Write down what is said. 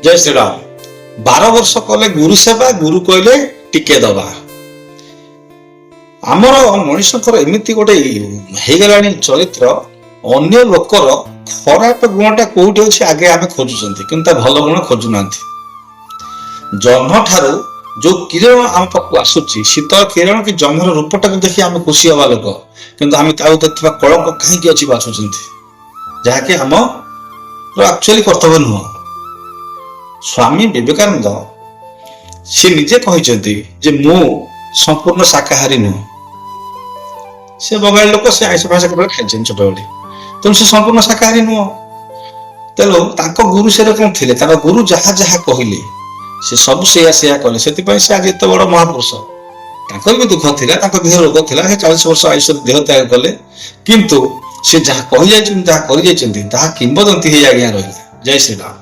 जय श्री राम। 12 वर्ष कले गुरु सेवा, गुरु कहले टिके दबा। आमर मनुष्यकर एमती गोटे ହେଇଗଲାଣି ଚରିତ୍ର, ଅନ୍ୟ ଲୋକର ଖରାପ ଗୁଣଟା କୋଉଠି ଅଛି ଆଗେ ଆମେ ଖୋଜୁଛନ୍ତି, କିନ୍ତୁ ତା ଭଲ ଗୁଣ ଖୋଜୁନାହାନ୍ତି। ଜହ୍ନ ଠାରୁ ଯୋଉ କିରଣ ଆମ ପାଖକୁ ଆସୁଛି, ଶୀତଳ କିରଣ କି ଜହ୍ନର ରୂପଟାକୁ ଦେଖି ଆମେ ଖୁସି ହବା ଲୋକ, କିନ୍ତୁ ଆମେ ତାକୁ ଦେଖିବା କଳଙ୍କ କାହିଁକି ଅଛି ବାଛୁଛନ୍ତି, ଯାହାକି ଆମର ଆକ୍ଚୁଆଲି କର୍ତ୍ତବ୍ୟ ନୁହଁ। ସ୍ୱାମୀ ବିବେକାନନ୍ଦ ସେ ନିଜେ କହିଛନ୍ତି ଯେ ମୁଁ ସମ୍ପୂର୍ଣ୍ଣ ଶାକାହାରୀ ନୁହଁ। ସେ ବଙ୍ଗାଳୀ ଲୋକ, ସେ ଆଇଁଷ ଫାଇଁଷ କେବଳ ଖାଇଛନ୍ତି ଛୋଟବେଳେ, ତେଣୁ ସେ ସମ୍ପୂର୍ଣ୍ଣ ଶାକାହାରୀ ନୁହଁ। ତେଣୁ ତାଙ୍କ ଗୁରୁ ସେରକମ ଥିଲେ, ତାଙ୍କ ଗୁରୁ ଯାହା ଯାହା କହିଲେ ସେ ସବୁ ସେଇଆ କଲେ। ସେଥିପାଇଁ ସେ ଆଜି ଏତେ ବଡ ମହାପୁରୁଷ। ତାଙ୍କର ବି ଦୁଃଖ ଥିଲା, ତାଙ୍କ ଦେହ ରୋଗ ଥିଲା, ସେ 40 ବର୍ଷ ଆୟୁଷରେ ଦେହ ତ୍ୟାଗ କଲେ, କିନ୍ତୁ ସେ ଯାହା କହି ଯାଇଛନ୍ତି, ଯାହା କରି ଯାଇଛନ୍ତି, ତାହା କିମ୍ବଦନ୍ତୀ ହେଇ ଆଜ୍ଞା ରହିଲା। ଜୟ ଶ୍ରୀରାମ।